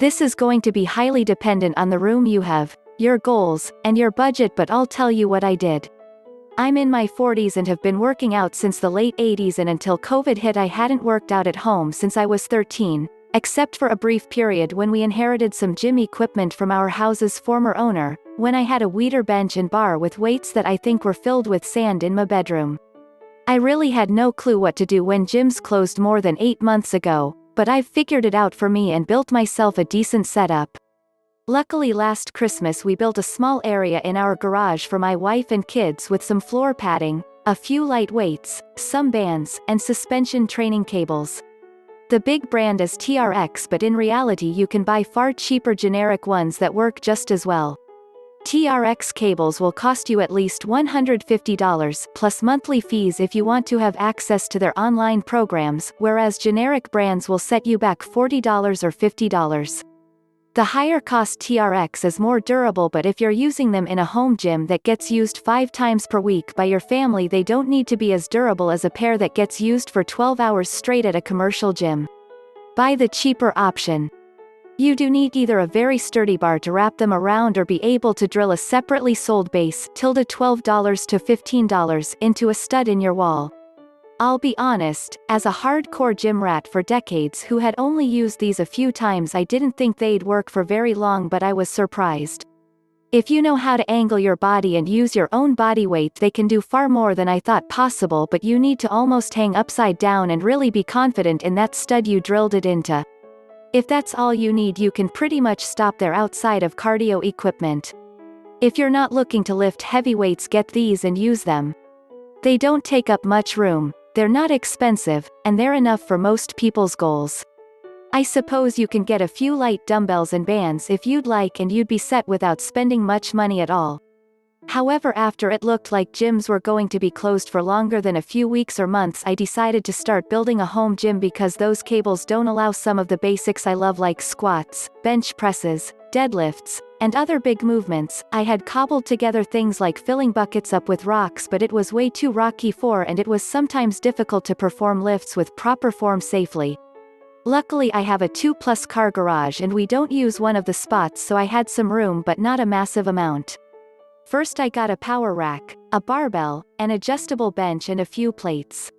This is going to be highly dependent on the room you have, your goals, and your budget, but I'll tell you what I did. I'm in my 40s and have been working out since the late 80s, and until COVID hit I hadn't worked out at home since I was 13, except for a brief period when we inherited some gym equipment from our house's former owner, when I had a Weider bench and bar with weights that I think were filled with sand in my bedroom. I really had no clue what to do when gyms closed more than 8 months ago, but I've figured it out for me and built myself a decent setup. Luckily last Christmas we built a small area in our garage for my wife and kids with some floor padding, a few light weights, some bands, and suspension training cables. The big brand is TRX, but in reality you can buy far cheaper generic ones that work just as well. TRX cables will cost you at least $150 plus monthly fees if you want to have access to their online programs, whereas generic brands will set you back $40 or $50. The higher cost TRX is more durable, but if you're using them in a home gym that gets used 5 times per week by your family, they don't need to be as durable as a pair that gets used for 12 hours straight at a commercial gym. Buy the cheaper option. You do need either a very sturdy bar to wrap them around or be able to drill a separately sold base $12 to $15 into a stud in your wall. I'll be honest, as a hardcore gym rat for decades who had only used these a few times, I didn't think they'd work for very long, but I was surprised. If you know how to angle your body and use your own body weight, they can do far more than I thought possible, but you need to almost hang upside down and really be confident in that stud you drilled it into. If that's all you need, you can pretty much stop there outside of cardio equipment. If you're not looking to lift heavy weights, get these and use them. They don't take up much room, they're not expensive, and they're enough for most people's goals. I suppose you can get a few light dumbbells and bands if you'd like, and you'd be set without spending much money at all. However, after it looked like gyms were going to be closed for longer than a few weeks or months, I decided to start building a home gym because those cables don't allow some of the basics I love, like squats, bench presses, deadlifts, and other big movements. I had cobbled together things like filling buckets up with rocks, but it was way too rocky and it was sometimes difficult to perform lifts with proper form safely. Luckily I have a 2+ car garage and we don't use one of the spots, so I had some room but not a massive amount. First I got a power rack, a barbell, an adjustable bench and a few plates.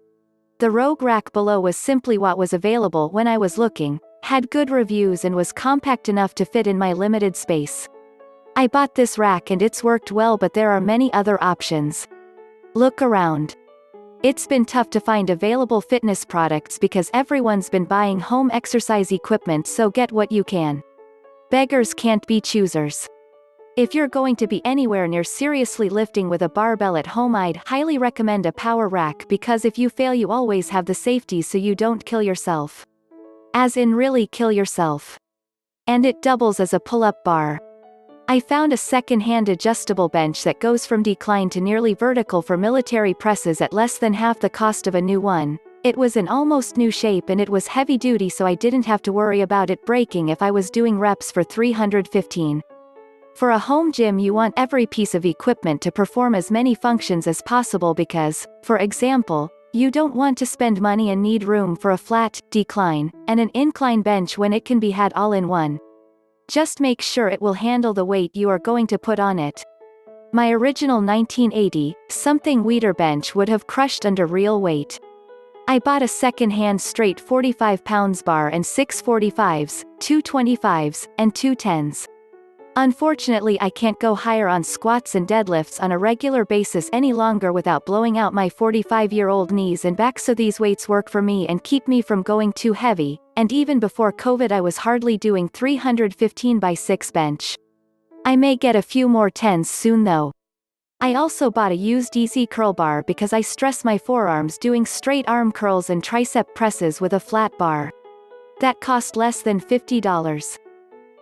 The Rogue rack below was simply what was available when I was looking, had good reviews and was compact enough to fit in my limited space. I bought this rack and it's worked well, but there are many other options. Look around. It's been tough to find available fitness products because everyone's been buying home exercise equipment, so get what you can. Beggars can't be choosers. If you're going to be anywhere near seriously lifting with a barbell at home, I'd highly recommend a power rack, because if you fail you always have the safety so you don't kill yourself. As in really kill yourself. And it doubles as a pull-up bar. I found a second-hand adjustable bench that goes from decline to nearly vertical for military presses at less than half the cost of a new one. It was in almost new shape and it was heavy duty, so I didn't have to worry about it breaking if I was doing reps for 315. For a home gym you want every piece of equipment to perform as many functions as possible because, for example, you don't want to spend money and need room for a flat, decline, and an incline bench when it can be had all in one. Just make sure it will handle the weight you are going to put on it. My original 1980-something Weider bench would have crushed under real weight. I bought a second-hand straight 45 pounds bar and 6 45s, 2 25s, and 2 10s. Unfortunately I can't go higher on squats and deadlifts on a regular basis any longer without blowing out my 45-year-old knees and back, so these weights work for me and keep me from going too heavy, and even before COVID I was hardly doing 315x6 bench. I may get a few more 10s soon though. I also bought a used easy curl bar because I stress my forearms doing straight arm curls and tricep presses with a flat bar. That cost less than $50.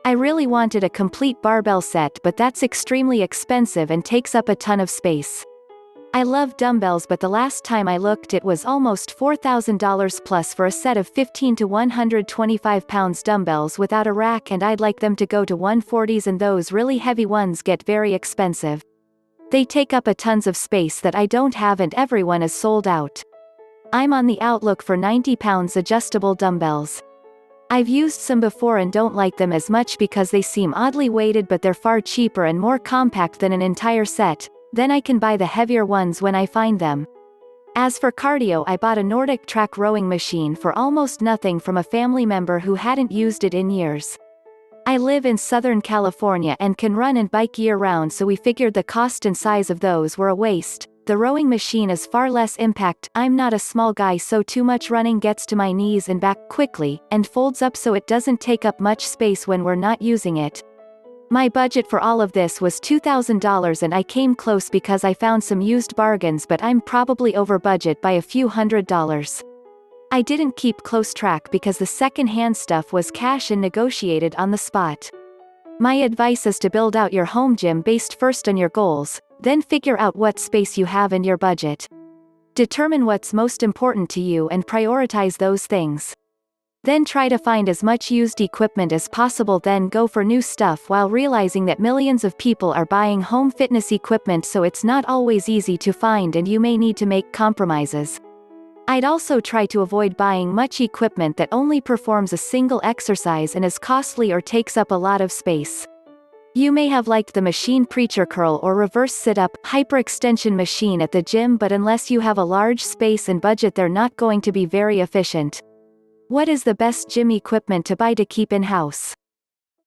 I really wanted a complete barbell set, but that's extremely expensive and takes up a ton of space. I love dumbbells, but the last time I looked it was almost $4,000 plus for a set of 15 to 125 pounds dumbbells without a rack, and I'd like them to go to 140s, and those really heavy ones get very expensive. They take up a tons of space that I don't have and everyone is sold out. I'm on the outlook for 90 pounds adjustable dumbbells. I've used some before and don't like them as much because they seem oddly weighted, but they're far cheaper and more compact than an entire set. Then I can buy the heavier ones when I find them. As for cardio, I bought a Nordic Track rowing machine for almost nothing from a family member who hadn't used it in years. I live in Southern California and can run and bike year-round, so we figured the cost and size of those were a waste. The rowing machine is far less impact. I'm not a small guy, so too much running gets to my knees and back quickly, and folds up so it doesn't take up much space when we're not using it. My budget for all of this was $2,000, and I came close because I found some used bargains, but I'm probably over budget by a few $100s. I didn't keep close track because the second-hand stuff was cash and negotiated on the spot. My advice is to build out your home gym based first on your goals, then figure out what space you have and your budget. Determine what's most important to you and prioritize those things. Then try to find as much used equipment as possible, then go for new stuff while realizing that millions of people are buying home fitness equipment, so it's not always easy to find and you may need to make compromises. I'd also try to avoid buying much equipment that only performs a single exercise and is costly or takes up a lot of space. You may have liked the machine preacher curl or reverse sit-up, hyperextension machine at the gym, but unless you have a large space and budget, they're not going to be very efficient. What is the best gym equipment to buy to keep in-house?